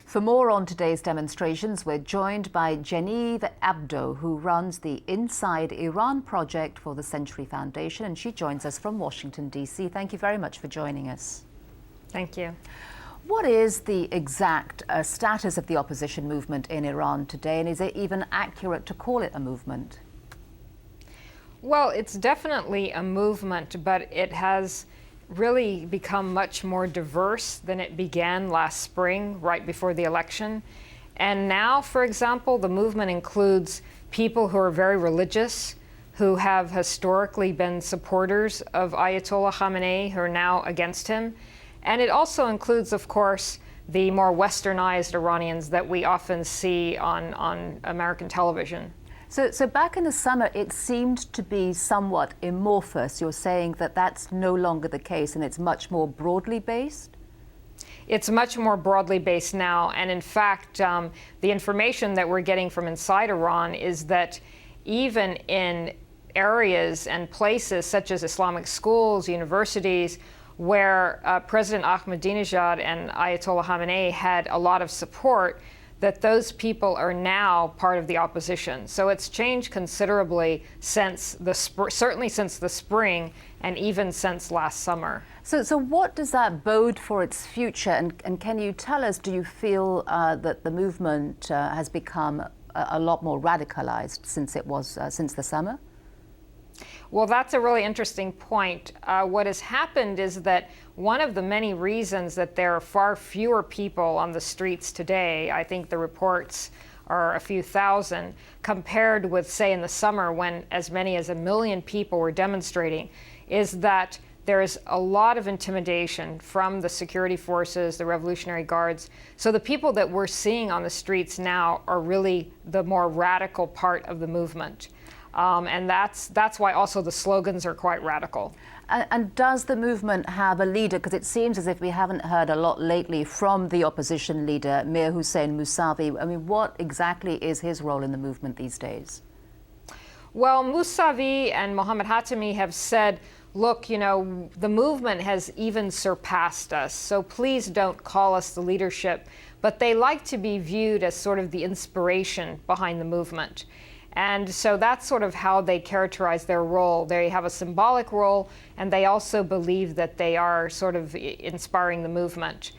For more on today's demonstrations, we're joined by Genevieve Abdo, who runs the Inside Iran project for the Century Foundation, and she joins us from Washington, D.C. Thank you very much for joining us. Thank you. What is the exact status of the opposition movement in Iran today, and is it even accurate to call it a movement? Well, it's definitely a movement, but it has really become much more diverse than it began last spring, right before the election. And now, for example, the movement includes people who are very religious, who have historically been supporters of Ayatollah Khamenei, who are now against him. And it also includes, of course, the more westernized Iranians that we often see on American television. So back in the summer, it seemed to be somewhat amorphous. You're saying that that's no longer the case and it's much more broadly based? It's much more broadly based now. And in fact, the information that we're getting from inside Iran is that even in areas and places such as Islamic schools, universities, where President Ahmadinejad and Ayatollah Khamenei had a lot of support, that those people are now part of the opposition. So it's changed considerably since certainly since the spring and even since last summer. So what does that bode for its future? And can you tell us, do you feel that the movement has become a lot more radicalized since it was since the summer? Well, that's a really interesting point. What has happened is that one of the many reasons that there are far fewer people on the streets today, I think the reports are a few thousand, compared with, say, in the summer when as many as 1 million people were demonstrating, is that there is a lot of intimidation from the security forces, the Revolutionary Guards. So the people that we're seeing on the streets now are really the more radical part of the movement. And that's why also the slogans are quite radical. And does the movement have a leader? Because it seems as if we haven't heard a lot lately from the opposition leader, Mir Hossein Mousavi. I mean, what exactly is his role in the movement these days? Well, Mousavi and Mohammad Hatami have said, look, you know, the movement has even surpassed us, so please don't call us the leadership. But they like to be viewed as sort of the inspiration behind the movement. And so that's sort of how they characterize their role. They have a symbolic role, and they also believe that they are sort of inspiring the movement.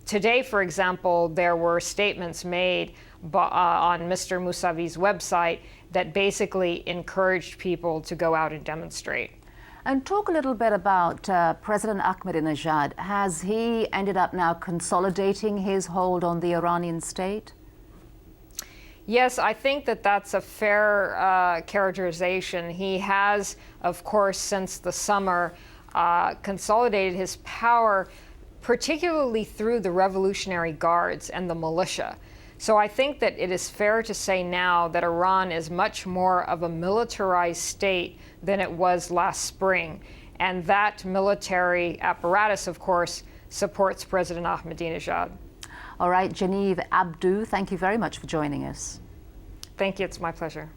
Today, for example, there were statements made on Mr. Mousavi's website that basically encouraged people to go out and demonstrate. And talk a little bit about President Ahmadinejad. Has he ended up now consolidating his hold on the Iranian state? Yes, I think that that's a fair characterization. He has, of course, since the summer, consolidated his power, particularly through the Revolutionary Guards and the militia. So I think that it is fair to say now that Iran is much more of a militarized state than it was last spring. And that military apparatus, of course, supports President Ahmadinejad. All right, Genevieve Abdo, thank you very much for joining us. Thank you, it's my pleasure.